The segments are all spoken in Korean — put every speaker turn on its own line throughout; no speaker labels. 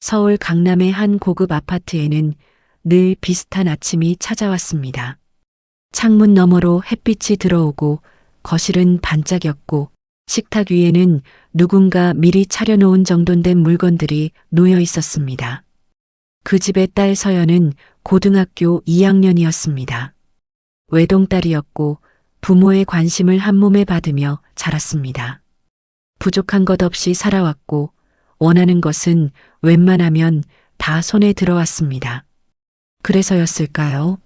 서울 강남의 한 고급 아파트에는 늘 비슷한 아침이 찾아왔습니다. 창문 너머로 햇빛이 들어오고 거실은 반짝였고 식탁 위에는 누군가 미리 차려놓은 정돈된 물건들이 놓여 있었습니다. 그 집의 딸 서연은 고등학교 2학년이었습니다. 외동딸이었고 부모의 관심을 한몸에 받으며 자랐습니다. 부족한 것 없이 살아왔고 원하는 것은 웬만하면 다 손에 들어왔습니다. 그래서였을까요?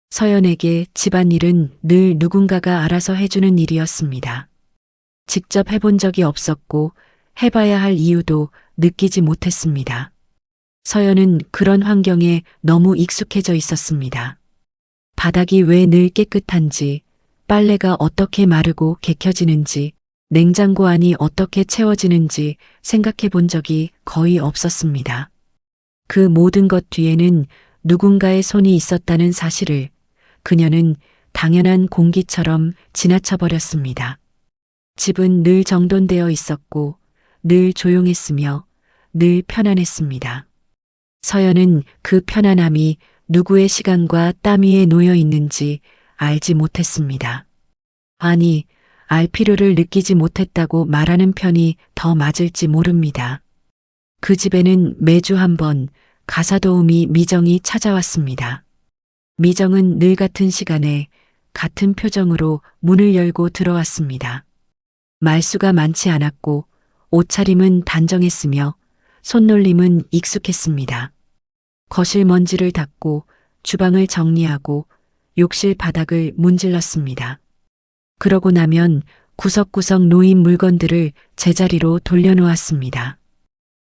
서연에게 집안일은 늘 누군가가 알아서 해주는 일이었습니다. 직접 해본 적이 없었고 해봐야 할 이유도 느끼지 못했습니다. 서연은 그런 환경에 너무 익숙해져 있었습니다. 바닥이 왜 늘 깨끗한지, 빨래가 어떻게 마르고 개켜지는지, 냉장고 안이 어떻게 채워지는지 생각해 본 적이 거의 없었습니다. 그 모든 것 뒤에는 누군가의 손이 있었다는 사실을 그녀는 당연한 공기처럼 지나쳐버렸습니다. 집은 늘 정돈되어 있었고 늘 조용했으며 늘 편안했습니다. 서연은 그 편안함이 누구의 시간과 땀 위에 놓여 있는지 알지 못했습니다. 아니, 알 필요를 느끼지 못했다고 말하는 편이 더 맞을지 모릅니다. 그 집에는 매주 한 번 가사도우미 미정이 찾아왔습니다. 미정은 늘 같은 시간에 같은 표정으로 문을 열고 들어왔습니다. 말수가 많지 않았고 옷차림은 단정했으며 손놀림은 익숙했습니다. 거실 먼지를 닦고 주방을 정리하고 욕실 바닥을 문질렀습니다. 그러고 나면 구석구석 놓인 물건들을 제자리로 돌려놓았습니다.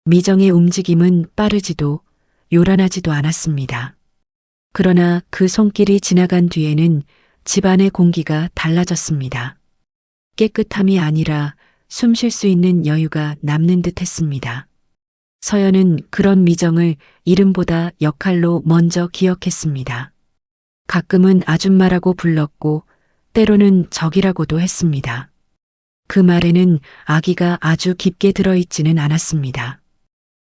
미정의 움직임은 빠르지도 요란하지도 않았습니다. 그러나 그 손길이 지나간 뒤에는 집안의 공기가 달라졌습니다. 깨끗함이 아니라 숨 쉴 수 있는 여유가 남는 듯 했습니다. 서연은 그런 미정을 이름보다 역할로 먼저 기억했습니다. 가끔은 아줌마라고 불렀고 때로는 적이라고도 했습니다. 그 말에는 악의가 아주 깊게 들어있지는 않았습니다.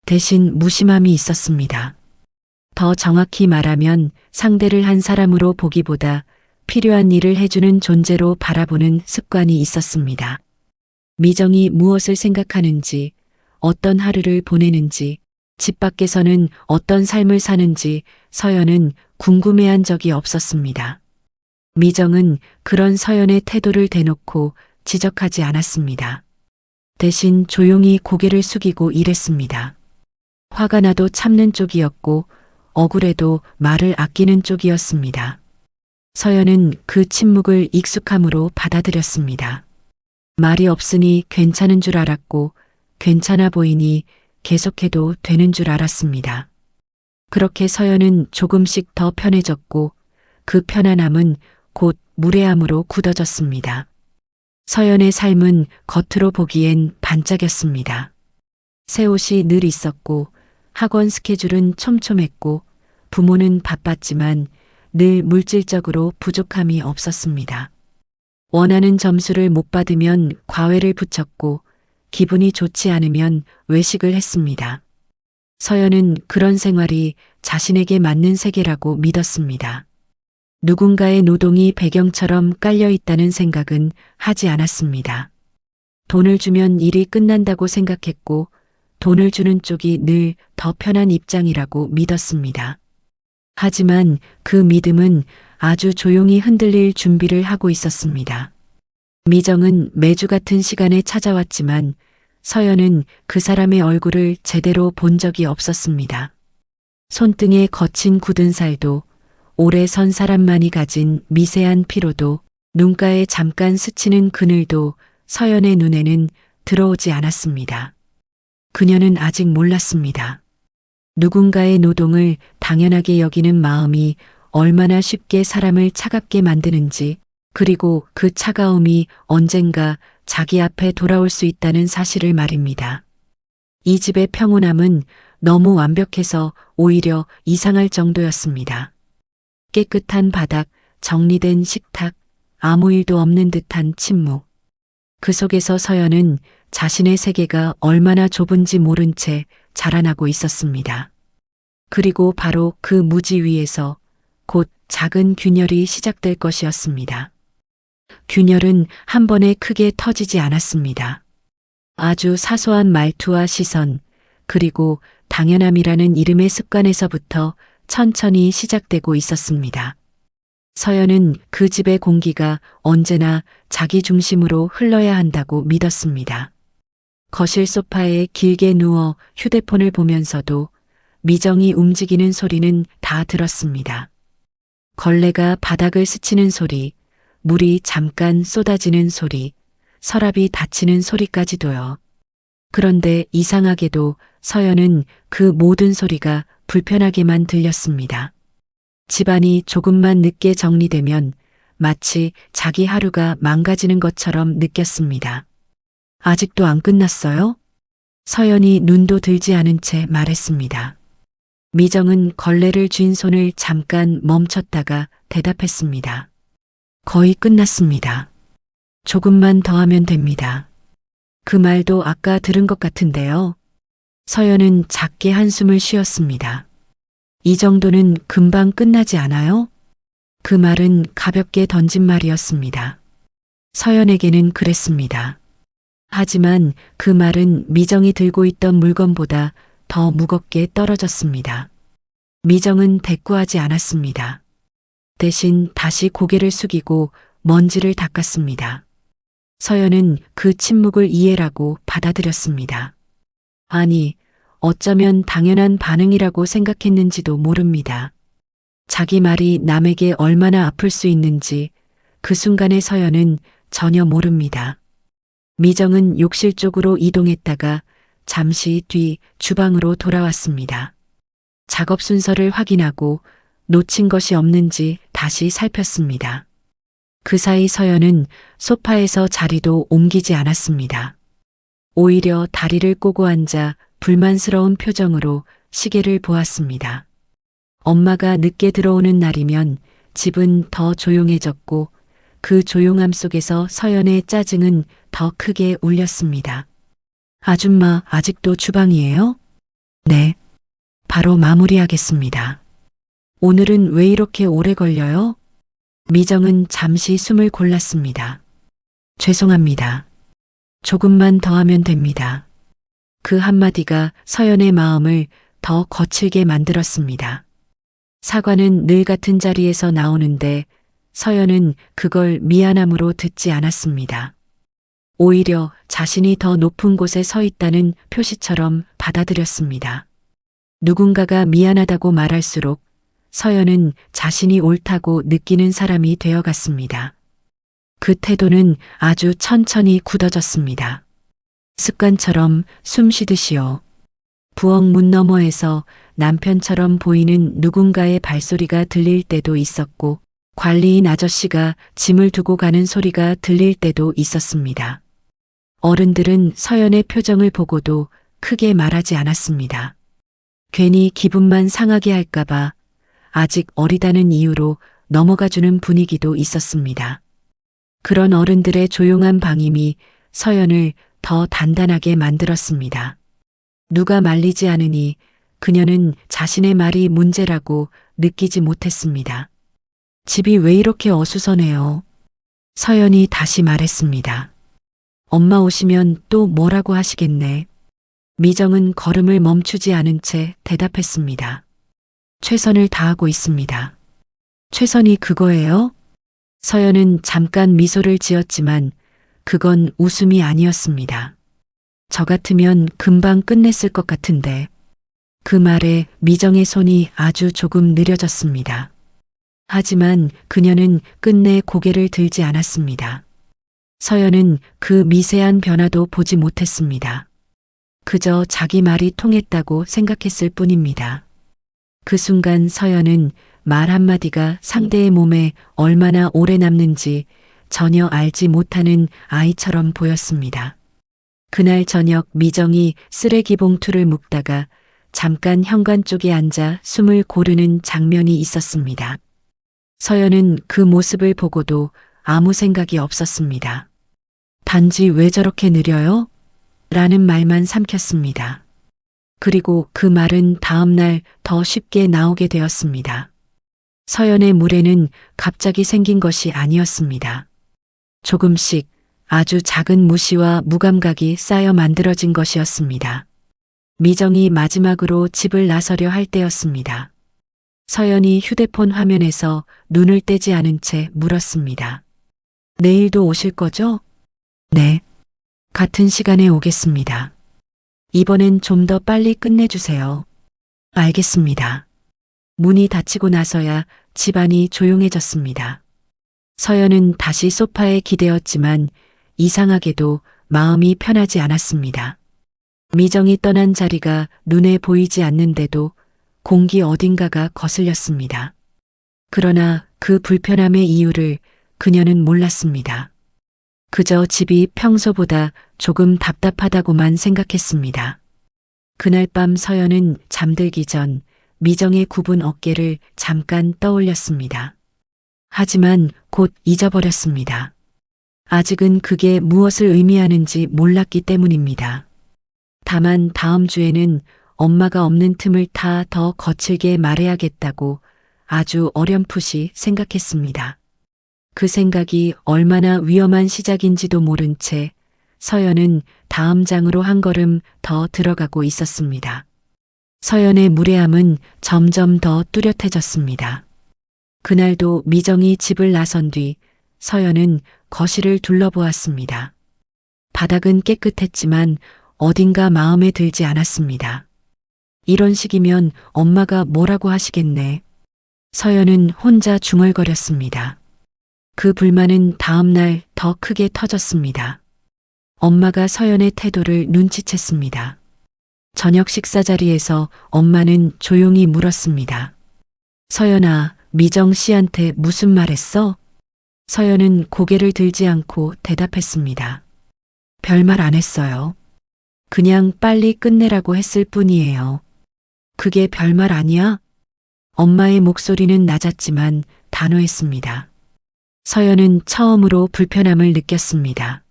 대신 무심함이 있었습니다. 더 정확히 말하면 상대를 한 사람으로 보기보다 필요한 일을 해주는 존재로 바라보는 습관이 있었습니다. 미정이 무엇을 생각하는지, 어떤 하루를 보내는지, 집 밖에서는 어떤 삶을 사는지 서연은 궁금해한 적이 없었습니다. 미정은 그런 서연의 태도를 대놓고 지적하지 않았습니다. 대신 조용히 고개를 숙이고 일했습니다. 화가 나도 참는 쪽이었고 억울해도 말을 아끼는 쪽이었습니다. 서연은 그 침묵을 익숙함으로 받아들였습니다. 말이 없으니 괜찮은 줄 알았고 괜찮아 보이니 계속해도 되는 줄 알았습니다. 그렇게 서연은 조금씩 더 편해졌고 그 편안함은 곧 무례함으로 굳어졌습니다. 서연의 삶은 겉으로 보기엔 반짝였습니다. 새 옷이 늘 있었고 학원 스케줄은 촘촘했고 부모는 바빴지만 늘 물질적으로 부족함이 없었습니다. 원하는 점수를 못 받으면 과외를 붙였고 기분이 좋지 않으면 외식을 했습니다. 서연은 그런 생활이 자신에게 맞는 세계라고 믿었습니다. 누군가의 노동이 배경처럼 깔려 있다는 생각은 하지 않았습니다. 돈을 주면 일이 끝난다고 생각했고 돈을 주는 쪽이 늘 더 편한 입장이라고 믿었습니다. 하지만 그 믿음은 아주 조용히 흔들릴 준비를 하고 있었습니다. 미정은 매주 같은 시간에 찾아왔지만 서연은 그 사람의 얼굴을 제대로 본 적이 없었습니다. 손등에 거친 굳은 살도 오래 선 사람만이 가진 미세한 피로도 눈가에 잠깐 스치는 그늘도 서연의 눈에는 들어오지 않았습니다. 그녀는 아직 몰랐습니다. 누군가의 노동을 당연하게 여기는 마음이 얼마나 쉽게 사람을 차갑게 만드는지, 그리고 그 차가움이 언젠가 자기 앞에 돌아올 수 있다는 사실을 말입니다. 이 집의 평온함은 너무 완벽해서 오히려 이상할 정도였습니다. 깨끗한 바닥, 정리된 식탁, 아무 일도 없는 듯한 침묵. 그 속에서 서연은 자신의 세계가 얼마나 좁은지 모른 채 자라나고 있었습니다. 그리고 바로 그 무지 위에서 곧 작은 균열이 시작될 것이었습니다. 균열은 한 번에 크게 터지지 않았습니다. 아주 사소한 말투와 시선, 그리고 당연함이라는 이름의 습관에서부터 천천히 시작되고 있었습니다. 서연은 그 집의 공기가 언제나 자기 중심으로 흘러야 한다고 믿었습니다. 거실 소파에 길게 누워 휴대폰을 보면서도 미정이 움직이는 소리는 다 들었습니다. 걸레가 바닥을 스치는 소리, 물이 잠깐 쏟아지는 소리, 서랍이 닫히는 소리까지도요. 그런데 이상하게도 서연은 그 모든 소리가 불편하게만 들렸습니다. 집안이 조금만 늦게 정리되면 마치 자기 하루가 망가지는 것처럼 느꼈습니다. 아직도 안 끝났어요? 서연이 눈도 들지 않은 채 말했습니다. 미정은 걸레를 쥔 손을 잠깐 멈췄다가 대답했습니다. 거의 끝났습니다. 조금만 더 하면 됩니다. 그 말도 아까 들은 것 같은데요. 서연은 작게 한숨을 쉬었습니다. 이 정도는 금방 끝나지 않아요? 그 말은 가볍게 던진 말이었습니다. 서연에게는 그랬습니다. 하지만 그 말은 미정이 들고 있던 물건보다 더 무겁게 떨어졌습니다. 미정은 대꾸하지 않았습니다. 대신 다시 고개를 숙이고 먼지를 닦았습니다. 서연은 그 침묵을 이해라고 받아들였습니다. 아니, 어쩌면 당연한 반응이라고 생각했는지도 모릅니다. 자기 말이 남에게 얼마나 아플 수 있는지 그 순간의 서연은 전혀 모릅니다. 미정은 욕실 쪽으로 이동했다가 잠시 뒤 주방으로 돌아왔습니다. 작업 순서를 확인하고 놓친 것이 없는지 다시 살폈습니다. 그 사이 서연은 소파에서 자리도 옮기지 않았습니다. 오히려 다리를 꼬고 앉아 불만스러운 표정으로 시계를 보았습니다. 엄마가 늦게 들어오는 날이면 집은 더 조용해졌고 그 조용함 속에서 서연의 짜증은 더 크게 울렸습니다. 아줌마 아직도 주방이에요? 네. 바로 마무리하겠습니다. 오늘은 왜 이렇게 오래 걸려요? 미정은 잠시 숨을 골랐습니다. 죄송합니다. 조금만 더 하면 됩니다. 그 한마디가 서연의 마음을 더 거칠게 만들었습니다. 사과는 늘 같은 자리에서 나오는데 서연은 그걸 미안함으로 듣지 않았습니다. 오히려 자신이 더 높은 곳에 서 있다는 표시처럼 받아들였습니다. 누군가가 미안하다고 말할수록 서연은 자신이 옳다고 느끼는 사람이 되어갔습니다. 그 태도는 아주 천천히 굳어졌습니다. 습관처럼 숨 쉬듯이요. 부엌 문 너머에서 남편처럼 보이는 누군가의 발소리가 들릴 때도 있었고 관리인 아저씨가 짐을 두고 가는 소리가 들릴 때도 있었습니다. 어른들은 서연의 표정을 보고도 크게 말하지 않았습니다. 괜히 기분만 상하게 할까봐 아직 어리다는 이유로 넘어가주는 분위기도 있었습니다. 그런 어른들의 조용한 방임이 서연을 더 단단하게 만들었습니다. 누가 말리지 않으니 그녀는 자신의 말이 문제라고 느끼지 못했습니다. 집이 왜 이렇게 어수선해요? 서연이 다시 말했습니다. 엄마 오시면 또 뭐라고 하시겠네. 미정은 걸음을 멈추지 않은 채 대답했습니다. 최선을 다하고 있습니다. 최선이 그거예요? 서연은 잠깐 미소를 지었지만 그건 웃음이 아니었습니다. 저 같으면 금방 끝냈을 것 같은데. 그 말에 미정의 손이 아주 조금 느려졌습니다. 하지만 그녀는 끝내 고개를 들지 않았습니다. 서연은 그 미세한 변화도 보지 못했습니다. 그저 자기 말이 통했다고 생각했을 뿐입니다. 그 순간 서연은 말 한마디가 상대의 몸에 얼마나 오래 남는지 전혀 알지 못하는 아이처럼 보였습니다. 그날 저녁 미정이 쓰레기 봉투를 묶다가 잠깐 현관 쪽에 앉아 숨을 고르는 장면이 있었습니다. 서연은 그 모습을 보고도 아무 생각이 없었습니다. 단지 왜 저렇게 느려요? 라는 말만 삼켰습니다. 그리고 그 말은 다음 날 더 쉽게 나오게 되었습니다. 서연의 물에는 갑자기 생긴 것이 아니었습니다. 조금씩 아주 작은 무시와 무감각이 쌓여 만들어진 것이었습니다. 미정이 마지막으로 집을 나서려 할 때였습니다. 서연이 휴대폰 화면에서 눈을 떼지 않은 채 물었습니다. 내일도 오실 거죠? 네. 같은 시간에 오겠습니다. 이번엔 좀 더 빨리 끝내주세요. 알겠습니다. 문이 닫히고 나서야 집안이 조용해졌습니다. 서연은 다시 소파에 기대었지만 이상하게도 마음이 편하지 않았습니다. 미정이 떠난 자리가 눈에 보이지 않는데도 공기 어딘가가 거슬렸습니다. 그러나 그 불편함의 이유를 그녀는 몰랐습니다. 그저 집이 평소보다 조금 답답하다고만 생각했습니다. 그날 밤 서연은 잠들기 전 미정의 굽은 어깨를 잠깐 떠올렸습니다. 하지만 곧 잊어버렸습니다. 아직은 그게 무엇을 의미하는지 몰랐기 때문입니다. 다만 다음 주에는 엄마가 없는 틈을 타 더 거칠게 말해야겠다고 아주 어렴풋이 생각했습니다. 그 생각이 얼마나 위험한 시작인지도 모른 채 서연은 다음 장으로 한 걸음 더 들어가고 있었습니다. 서연의 무례함은 점점 더 뚜렷해졌습니다. 그날도 미정이 집을 나선 뒤 서연은 거실을 둘러보았습니다. 바닥은 깨끗했지만 어딘가 마음에 들지 않았습니다. 이런 식이면 엄마가 뭐라고 하시겠네. 서연은 혼자 중얼거렸습니다. 그 불만은 다음 날 더 크게 터졌습니다. 엄마가 서연의 태도를 눈치챘습니다. 저녁 식사 자리에서 엄마는 조용히 물었습니다. 서연아, 미정 씨한테 무슨 말 했어? 서연은 고개를 들지 않고 대답했습니다. 별말 안 했어요. 그냥 빨리 끝내라고 했을 뿐이에요. 그게 별말 아니야? 엄마의 목소리는 낮았지만 단호했습니다. 서연은 처음으로 불편함을 느꼈습니다.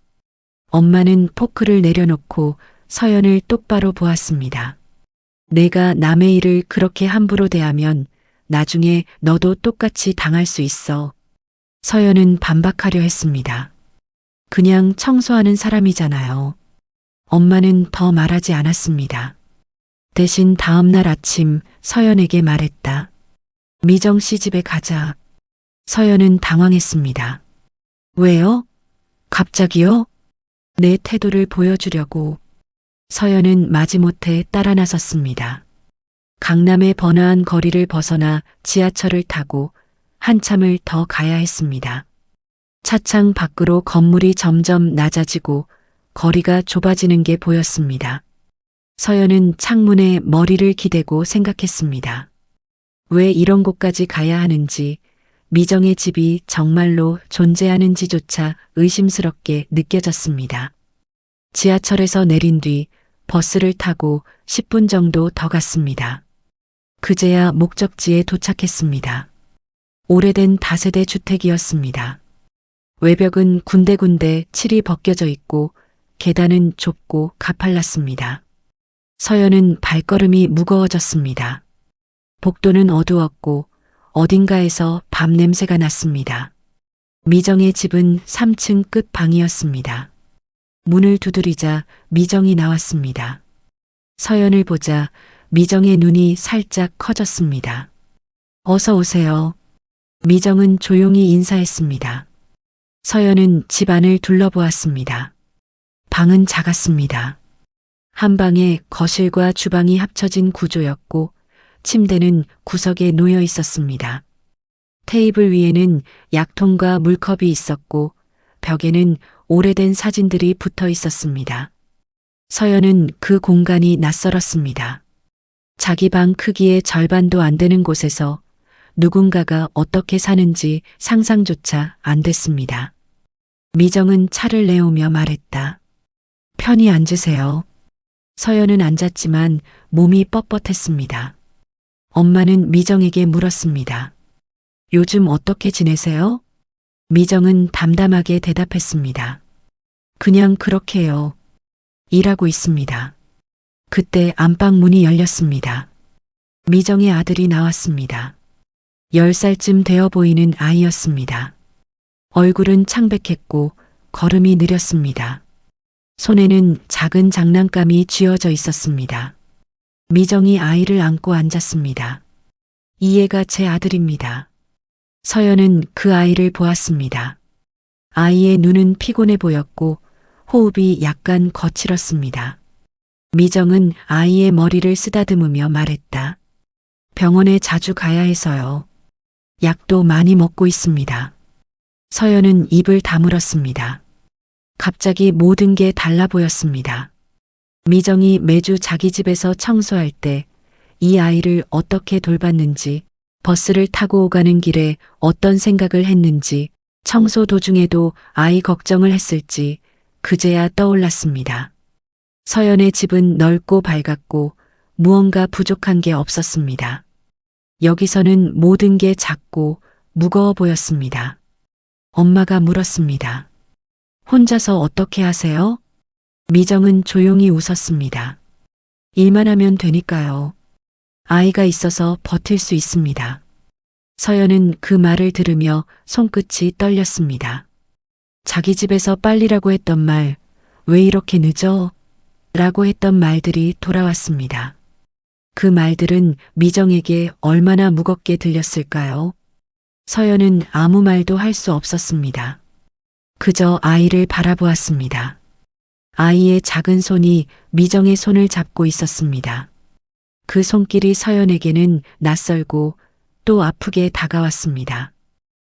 엄마는 포크를 내려놓고 서연을 똑바로 보았습니다. 내가 남의 일을 그렇게 함부로 대하면 나중에 너도 똑같이 당할 수 있어. 서연은 반박하려 했습니다. 그냥 청소하는 사람이잖아요. 엄마는 더 말하지 않았습니다. 대신 다음 날 아침 서연에게 말했다. 미정 씨 집에 가자. 서연은 당황했습니다. 왜요? 갑자기요? 내 태도를 보여주려고. 서연은 마지못해 따라 나섰습니다. 강남의 번화한 거리를 벗어나 지하철을 타고 한참을 더 가야 했습니다. 차창 밖으로 건물이 점점 낮아지고 거리가 좁아지는 게 보였습니다. 서연은 창문에 머리를 기대고 생각했습니다. 왜 이런 곳까지 가야 하는지, 미정의 집이 정말로 존재하는지조차 의심스럽게 느껴졌습니다. 지하철에서 내린 뒤 버스를 타고 10분 정도 더 갔습니다. 그제야 목적지에 도착했습니다. 오래된 다세대 주택이었습니다. 외벽은 군데군데 칠이 벗겨져 있고 계단은 좁고 가팔랐습니다. 서연은 발걸음이 무거워졌습니다. 복도는 어두웠고 어딘가에서 밤 냄새가 났습니다. 미정의 집은 3층 끝 방이었습니다. 문을 두드리자 미정이 나왔습니다. 서연을 보자 미정의 눈이 살짝 커졌습니다. 어서 오세요. 미정은 조용히 인사했습니다. 서연은 집 안을 둘러보았습니다. 방은 작았습니다. 한 방에 거실과 주방이 합쳐진 구조였고 침대는 구석에 놓여 있었습니다. 테이블 위에는 약통과 물컵이 있었고 벽에는 오래된 사진들이 붙어 있었습니다. 서연은 그 공간이 낯설었습니다. 자기 방 크기의 절반도 안 되는 곳에서 누군가가 어떻게 사는지 상상조차 안 됐습니다. 미정은 차를 내오며 말했다. 편히 앉으세요. 서연은 앉았지만 몸이 뻣뻣했습니다. 엄마는 미정에게 물었습니다. 요즘 어떻게 지내세요? 미정은 담담하게 대답했습니다. 그냥 그렇게요. 일하고 있습니다. 그때 안방 문이 열렸습니다. 미정의 아들이 나왔습니다. 10살쯤 되어 보이는 아이였습니다. 얼굴은 창백했고 걸음이 느렸습니다. 손에는 작은 장난감이 쥐어져 있었습니다. 미정이 아이를 안고 앉았습니다. 이 애가 제 아들입니다. 서연은 그 아이를 보았습니다. 아이의 눈은 피곤해 보였고 호흡이 약간 거칠었습니다. 미정은 아이의 머리를 쓰다듬으며 말했다. 병원에 자주 가야 해서요. 약도 많이 먹고 있습니다. 서연은 입을 다물었습니다. 갑자기 모든 게 달라 보였습니다. 미정이 매주 자기 집에서 청소할 때 이 아이를 어떻게 돌봤는지, 버스를 타고 오가는 길에 어떤 생각을 했는지, 청소 도중에도 아이 걱정을 했을지 그제야 떠올랐습니다. 서연의 집은 넓고 밝았고 무언가 부족한 게 없었습니다. 여기서는 모든 게 작고 무거워 보였습니다. 엄마가 물었습니다. 혼자서 어떻게 하세요? 미정은 조용히 웃었습니다. 일만 하면 되니까요. 아이가 있어서 버틸 수 있습니다. 서연은 그 말을 들으며 손끝이 떨렸습니다. 자기 집에서 빨리라고 했던 말, 왜 이렇게 늦어? 라고 했던 말들이 돌아왔습니다. 그 말들은 미정에게 얼마나 무겁게 들렸을까요? 서연은 아무 말도 할 수 없었습니다. 그저 아이를 바라보았습니다. 아이의 작은 손이 미정의 손을 잡고 있었습니다. 그 손길이 서연에게는 낯설고 또 아프게 다가왔습니다.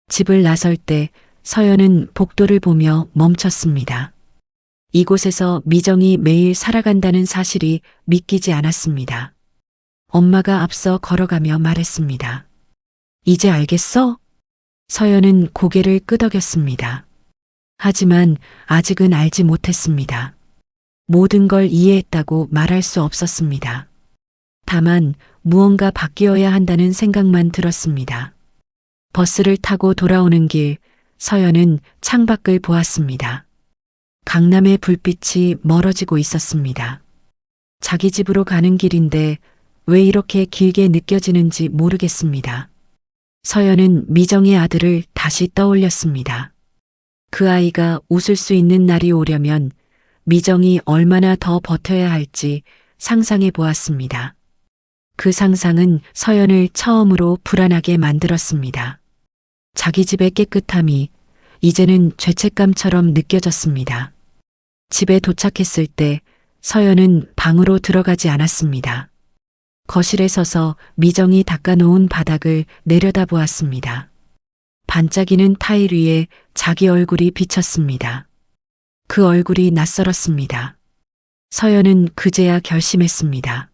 집을 나설 때 서연은 복도를 보며 멈췄습니다. 이곳에서 미정이 매일 살아간다는 사실이 믿기지 않았습니다. 엄마가 앞서 걸어가며 말했습니다. 이제 알겠어? 서연은 고개를 끄덕였습니다. 하지만 아직은 알지 못했습니다. 모든 걸 이해했다고 말할 수 없었습니다. 다만 무언가 바뀌어야 한다는 생각만 들었습니다. 버스를 타고 돌아오는 길, 서연은 창밖을 보았습니다. 강남의 불빛이 멀어지고 있었습니다. 자기 집으로 가는 길인데 왜 이렇게 길게 느껴지는지 모르겠습니다. 서연은 미정의 아들을 다시 떠올렸습니다. 그 아이가 웃을 수 있는 날이 오려면 미정이 얼마나 더 버텨야 할지 상상해 보았습니다. 그 상상은 서연을 처음으로 불안하게 만들었습니다. 자기 집의 깨끗함이 이제는 죄책감처럼 느껴졌습니다. 집에 도착했을 때 서연은 방으로 들어가지 않았습니다. 거실에 서서 미정이 닦아놓은 바닥을 내려다보았습니다. 반짝이는 타일 위에 자기 얼굴이 비쳤습니다. 그 얼굴이 낯설었습니다. 서연은 그제야 결심했습니다.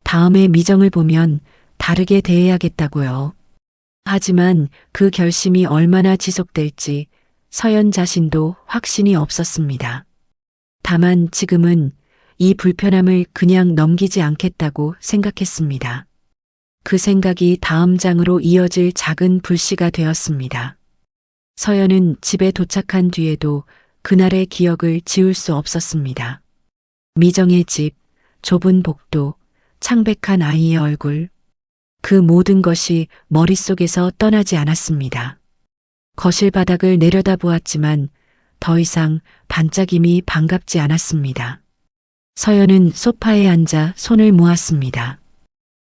다음에 미정을 보면 다르게 대해야겠다고요. 하지만 그 결심이 얼마나 지속될지 서연 자신도 확신이 없었습니다. 다만 지금은 이 불편함을 그냥 넘기지 않겠다고 생각했습니다. 그 생각이 다음 장으로 이어질 작은 불씨가 되었습니다. 서연은 집에 도착한 뒤에도 그날의 기억을 지울 수 없었습니다. 미정의 집, 좁은 복도, 창백한 아이의 얼굴. 그 모든 것이 머릿속에서 떠나지 않았습니다. 거실 바닥을 내려다보았지만 더 이상 반짝임이 반갑지 않았습니다. 서연은 소파에 앉아 손을 모았습니다.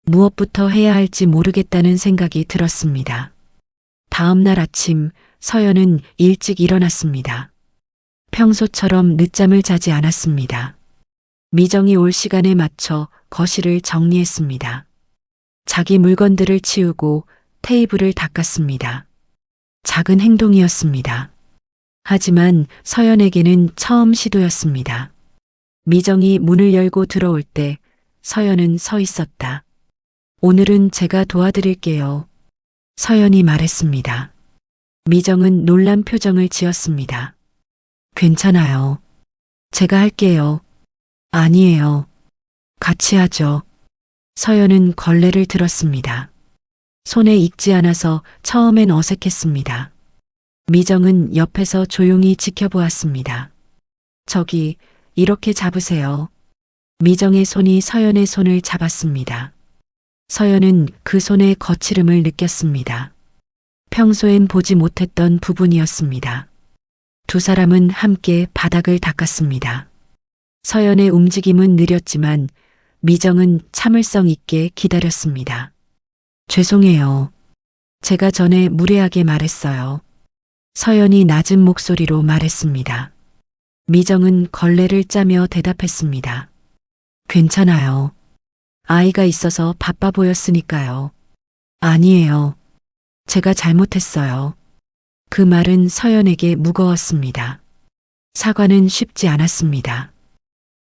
무엇부터 해야 할지 모르겠다는 생각이 들었습니다. 다음 날 아침 서연은 일찍 일어났습니다. 평소처럼 늦잠을 자지 않았습니다. 미정이 올 시간에 맞춰 거실을 정리했습니다. 자기 물건들을 치우고 테이블을 닦았습니다. 작은 행동이었습니다. 하지만 서연에게는 처음 시도였습니다. 미정이 문을 열고 들어올 때 서연은 서 있었다. 오늘은 제가 도와드릴게요. 서연이 말했습니다. 미정은 놀란 표정을 지었습니다. 괜찮아요. 제가 할게요. 아니에요. 같이 하죠. 서연은 걸레를 들었습니다. 손에 익지 않아서 처음엔 어색했습니다. 미정은 옆에서 조용히 지켜보았습니다. 저기, 이렇게 잡으세요. 미정의 손이 서연의 손을 잡았습니다. 서연은 그 손의 거칠음을 느꼈습니다. 평소엔 보지 못했던 부분이었습니다. 두 사람은 함께 바닥을 닦았습니다. 서연의 움직임은 느렸지만 미정은 참을성 있게 기다렸습니다. 죄송해요. 제가 전에 무례하게 말했어요. 서연이 낮은 목소리로 말했습니다. 미정은 걸레를 짜며 대답했습니다. 괜찮아요. 아이가 있어서 바빠 보였으니까요. 아니에요. 제가 잘못했어요. 그 말은 서연에게 무거웠습니다. 사과는 쉽지 않았습니다.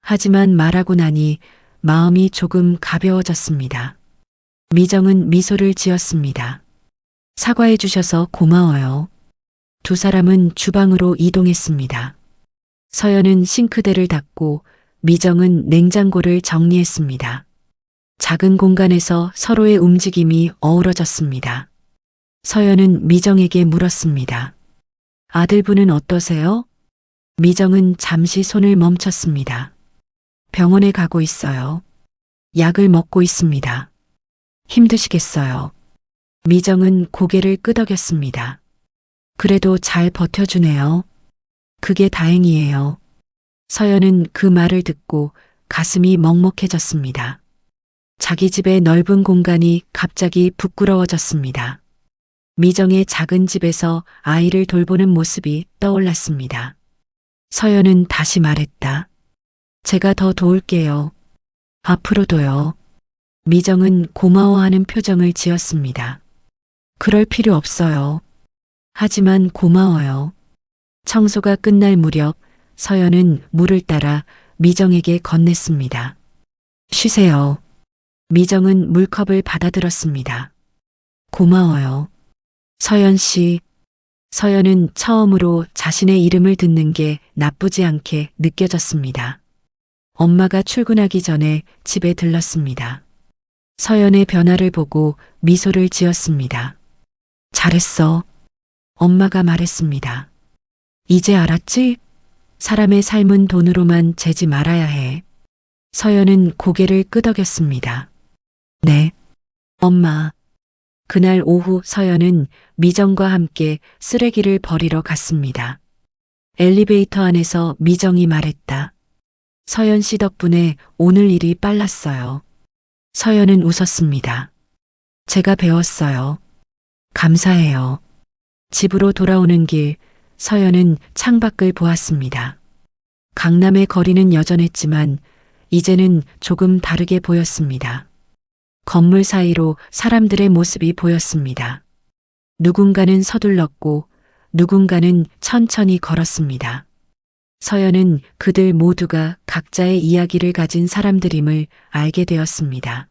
하지만 말하고 나니 마음이 조금 가벼워졌습니다. 미정은 미소를 지었습니다. 사과해 주셔서 고마워요. 두 사람은 주방으로 이동했습니다. 서연은 싱크대를 닦고 미정은 냉장고를 정리했습니다. 작은 공간에서 서로의 움직임이 어우러졌습니다. 서연은 미정에게 물었습니다. 아들분은 어떠세요? 미정은 잠시 손을 멈췄습니다. 병원에 가고 있어요. 약을 먹고 있습니다. 힘드시겠어요. 미정은 고개를 끄덕였습니다. 그래도 잘 버텨주네요. 그게 다행이에요. 서연은 그 말을 듣고 가슴이 먹먹해졌습니다. 자기 집의 넓은 공간이 갑자기 부끄러워졌습니다. 미정의 작은 집에서 아이를 돌보는 모습이 떠올랐습니다. 서연은 다시 말했다. 제가 더 도울게요. 앞으로도요. 미정은 고마워하는 표정을 지었습니다. 그럴 필요 없어요. 하지만 고마워요. 청소가 끝날 무렵 서연은 물을 따라 미정에게 건넸습니다. 쉬세요. 미정은 물컵을 받아들었습니다. 고마워요. 서연 씨. 서연은 처음으로 자신의 이름을 듣는 게 나쁘지 않게 느껴졌습니다. 엄마가 출근하기 전에 집에 들렀습니다. 서연의 변화를 보고 미소를 지었습니다. 잘했어. 엄마가 말했습니다. 이제 알았지? 사람의 삶은 돈으로만 재지 말아야 해. 서연은 고개를 끄덕였습니다. 네. 엄마. 그날 오후 서연은 미정과 함께 쓰레기를 버리러 갔습니다. 엘리베이터 안에서 미정이 말했다. 서연 씨 덕분에 오늘 일이 빨랐어요. 서연은 웃었습니다. 제가 배웠어요. 감사해요. 집으로 돌아오는 길 서연은 창밖을 보았습니다. 강남의 거리는 여전했지만 이제는 조금 다르게 보였습니다. 건물 사이로 사람들의 모습이 보였습니다. 누군가는 서둘렀고 누군가는 천천히 걸었습니다. 서연은 그들 모두가 각자의 이야기를 가진 사람들임을 알게 되었습니다.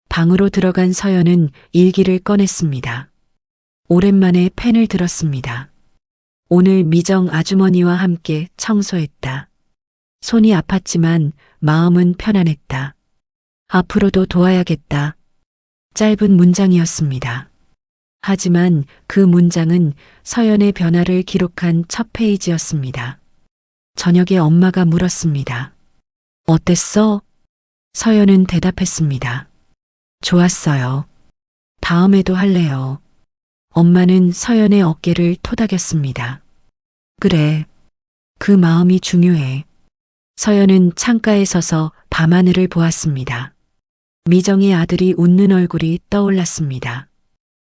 방으로 들어간 서연은 일기를 꺼냈습니다. 오랜만에 펜을 들었습니다. 오늘 미정 아주머니와 함께 청소했다. 손이 아팠지만 마음은 편안했다. 앞으로도 도와야겠다. 짧은 문장이었습니다. 하지만 그 문장은 서연의 변화를 기록한 첫 페이지였습니다. 저녁에 엄마가 물었습니다. 어땠어? 서연은 대답했습니다. 좋았어요. 다음에도 할래요. 엄마는 서연의 어깨를 토닥였습니다. 그래. 그 마음이 중요해. 서연은 창가에 서서 밤하늘을 보았습니다. 미정의 아들이 웃는 얼굴이 떠올랐습니다.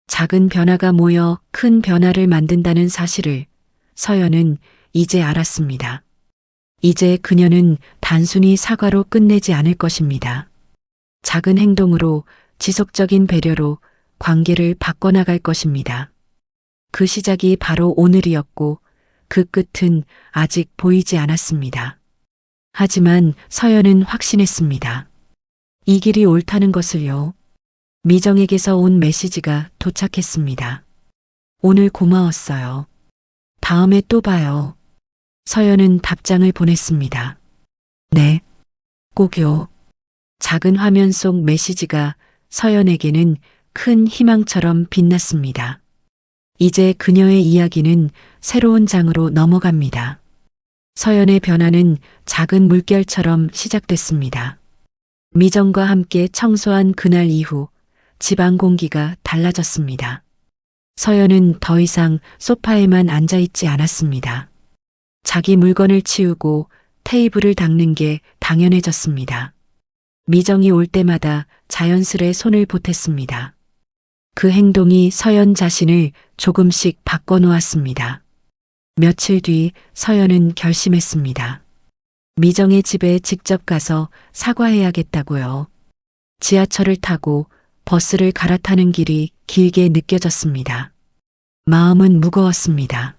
작은 변화가 모여 큰 변화를 만든다는 사실을 서연은 이제 알았습니다. 이제 그녀는 단순히 사과로 끝내지 않을 것입니다. 작은 행동으로 지속적인 배려로 관계를 바꿔나갈 것입니다. 그 시작이 바로 오늘이었고 그 끝은 아직 보이지 않았습니다. 하지만 서연은 확신했습니다. 이 길이 옳다는 것을요. 미정에게서 온 메시지가 도착했습니다. 오늘 고마웠어요. 다음에 또 봐요. 서연은 답장을 보냈습니다. 네, 꼭요. 작은 화면 속 메시지가 서연에게는 큰 희망처럼 빛났습니다. 이제 그녀의 이야기는 새로운 장으로 넘어갑니다. 서연의 변화는 작은 물결처럼 시작됐습니다. 미정과 함께 청소한 그날 이후 집안 공기가 달라졌습니다. 서연은 더 이상 소파에만 앉아 있지 않았습니다. 자기 물건을 치우고 테이블을 닦는 게 당연해졌습니다. 미정이 올 때마다 자연스레 손을 보탰습니다. 그 행동이 서연 자신을 조금씩 바꿔놓았습니다. 며칠 뒤 서연은 결심했습니다. 미정의 집에 직접 가서 사과해야겠다고요. 지하철을 타고 버스를 갈아타는 길이 길게 느껴졌습니다. 마음은 무거웠습니다.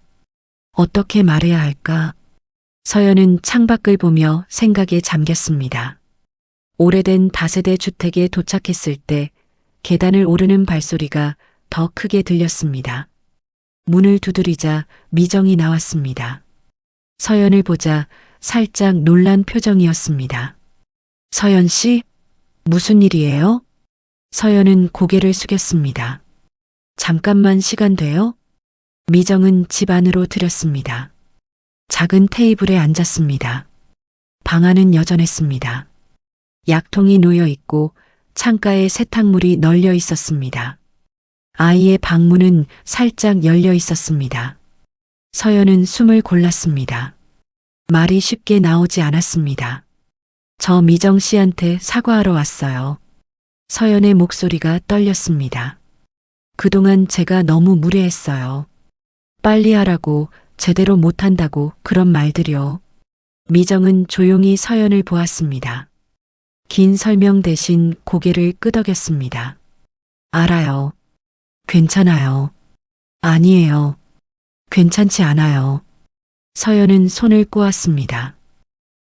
어떻게 말해야 할까? 서연은 창밖을 보며 생각에 잠겼습니다. 오래된 다세대 주택에 도착했을 때 계단을 오르는 발소리가 더 크게 들렸습니다. 문을 두드리자 미정이 나왔습니다. 서연을 보자 살짝 놀란 표정이었습니다. 서연 씨, 무슨 일이에요? 서연은 고개를 숙였습니다. 잠깐만 시간 돼요? 미정은 집 안으로 들였습니다. 작은 테이블에 앉았습니다. 방 안은 여전했습니다. 약통이 놓여 있고 창가에 세탁물이 널려 있었습니다. 아이의 방문은 살짝 열려 있었습니다. 서연은 숨을 골랐습니다. 말이 쉽게 나오지 않았습니다. 저 미정 씨한테 사과하러 왔어요. 서연의 목소리가 떨렸습니다. 그동안 제가 너무 무례했어요. 빨리 하라고, 제대로 못한다고 그런 말들이요. 미정은 조용히 서연을 보았습니다. 긴 설명 대신 고개를 끄덕였습니다. 알아요. 괜찮아요. 아니에요. 괜찮지 않아요. 서연은 손을 꼬았습니다.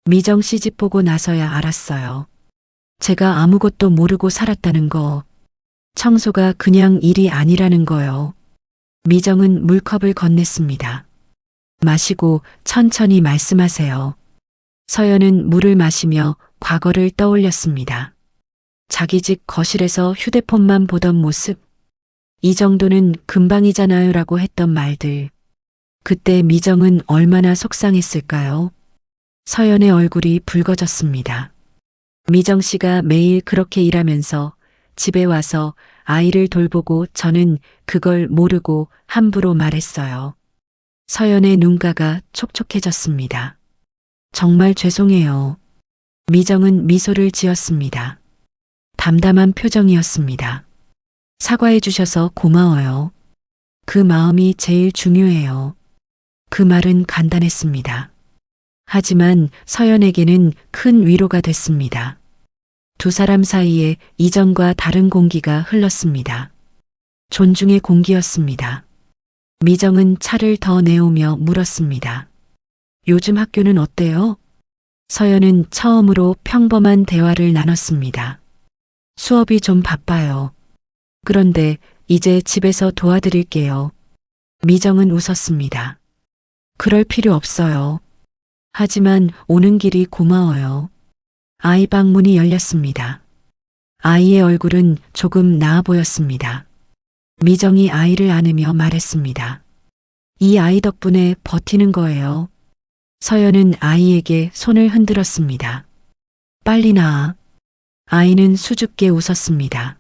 미정 씨 집 보고 나서야 알았어요. 제가 아무것도 모르고 살았다는 거. 청소가 그냥 일이 아니라는 거요. 미정은 물컵을 건넸습니다. 마시고 천천히 말씀하세요. 서연은 물을 마시며 과거를 떠올렸습니다. 자기 집 거실에서 휴대폰만 보던 모습. 이 정도는 금방이잖아요 라고 했던 말들. 그때 미정은 얼마나 속상했을까요? 서연의 얼굴이 붉어졌습니다. 미정 씨가 매일 그렇게 일하면서 집에 와서 아이를 돌보고 저는 그걸 모르고 함부로 말했어요. 서연의 눈가가 촉촉해졌습니다. 정말 죄송해요. 미정은 미소를 지었습니다. 담담한 표정이었습니다. 사과해 주셔서 고마워요. 그 마음이 제일 중요해요. 그 말은 간단했습니다. 하지만 서연에게는 큰 위로가 됐습니다. 두 사람 사이에 이전과 다른 공기가 흘렀습니다. 존중의 공기였습니다. 미정은 차를 더 내오며 물었습니다. 요즘 학교는 어때요? 서연은 처음으로 평범한 대화를 나눴습니다. 수업이 좀 바빠요. 그런데 이제 집에서 도와드릴게요. 미정은 웃었습니다. 그럴 필요 없어요. 하지만 오는 길이 고마워요. 아이 방 문이 열렸습니다. 아이의 얼굴은 조금 나아 보였습니다. 미정이 아이를 안으며 말했습니다. 이 아이 덕분에 버티는 거예요. 서연은 아이에게 손을 흔들었습니다. 빨리 나아. 아이는 수줍게 웃었습니다.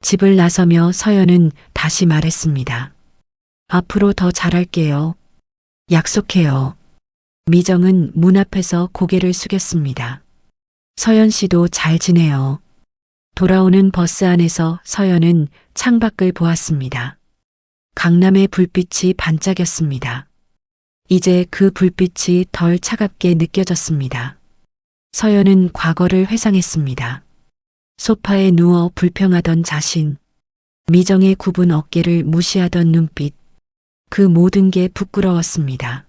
집을 나서며 서연은 다시 말했습니다. 앞으로 더 잘할게요. 약속해요. 미정은 문 앞에서 고개를 숙였습니다. 서연 씨도 잘 지내요. 돌아오는 버스 안에서 서연은 창밖을 보았습니다. 강남의 불빛이 반짝였습니다. 이제 그 불빛이 덜 차갑게 느껴졌습니다. 서연은 과거를 회상했습니다. 소파에 누워 불평하던 자신, 미정의 굽은 어깨를 무시하던 눈빛, 그 모든 게 부끄러웠습니다.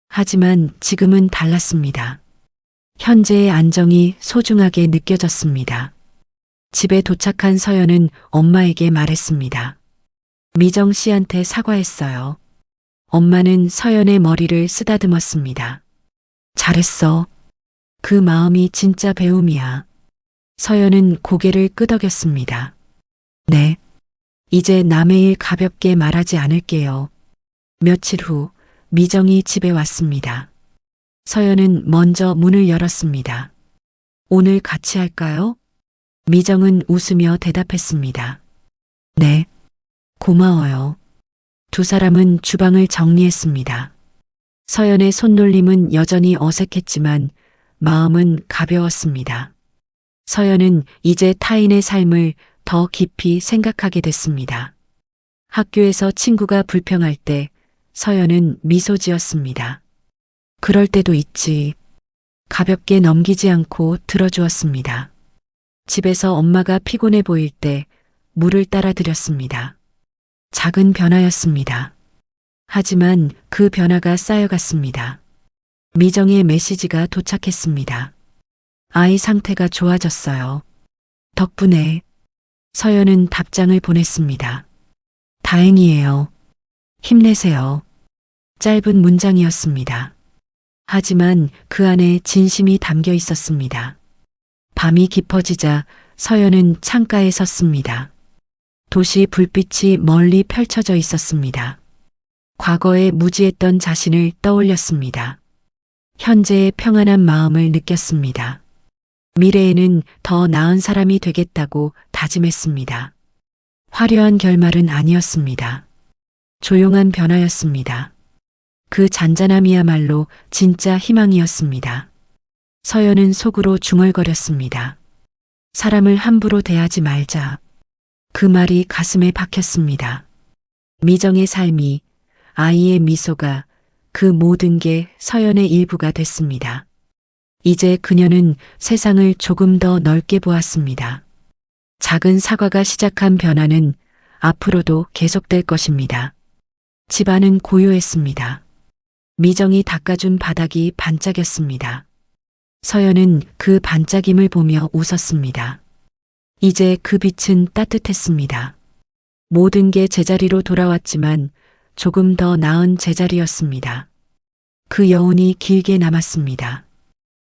하지만 지금은 달랐습니다. 현재의 안정이 소중하게 느껴졌습니다. 집에 도착한 서연은 엄마에게 말했습니다. 미정 씨한테 사과했어요. 엄마는 서연의 머리를 쓰다듬었습니다. 잘했어. 그 마음이 진짜 배움이야. 서연은 고개를 끄덕였습니다. 네. 이제 남의 일 가볍게 말하지 않을게요. 며칠 후 미정이 집에 왔습니다. 서연은 먼저 문을 열었습니다. 오늘 같이 할까요? 미정은 웃으며 대답했습니다. 네, 고마워요. 두 사람은 주방을 정리했습니다. 서연의 손놀림은 여전히 어색했지만 마음은 가벼웠습니다. 서연은 이제 타인의 삶을 더 깊이 생각하게 됐습니다. 학교에서 친구가 불평할 때 서연은 미소 지었습니다. 그럴 때도 있지. 가볍게 넘기지 않고 들어주었습니다. 집에서 엄마가 피곤해 보일 때 물을 따라 드렸습니다. 작은 변화였습니다. 하지만 그 변화가 쌓여갔습니다. 미정의 메시지가 도착했습니다. 아이 상태가 좋아졌어요. 덕분에. 서연은 답장을 보냈습니다. 다행이에요. 힘내세요. 짧은 문장이었습니다. 하지만 그 안에 진심이 담겨 있었습니다. 밤이 깊어지자 서연은 창가에 섰습니다. 도시 불빛이 멀리 펼쳐져 있었습니다. 과거에 무지했던 자신을 떠올렸습니다. 현재의 평안한 마음을 느꼈습니다. 미래에는 더 나은 사람이 되겠다고 다짐했습니다. 화려한 결말은 아니었습니다. 조용한 변화였습니다. 그 잔잔함이야말로 진짜 희망이었습니다. 서연은 속으로 중얼거렸습니다. 사람을 함부로 대하지 말자. 그 말이 가슴에 박혔습니다. 미정의 삶이, 아이의 미소가, 그 모든 게 서연의 일부가 됐습니다. 이제 그녀는 세상을 조금 더 넓게 보았습니다. 작은 사과가 시작한 변화는 앞으로도 계속될 것입니다. 집안은 고요했습니다. 미정이 닦아준 바닥이 반짝였습니다. 서연은 그 반짝임을 보며 웃었습니다. 이제 그 빛은 따뜻했습니다. 모든 게 제자리로 돌아왔지만 조금 더 나은 제자리였습니다. 그 여운이 길게 남았습니다.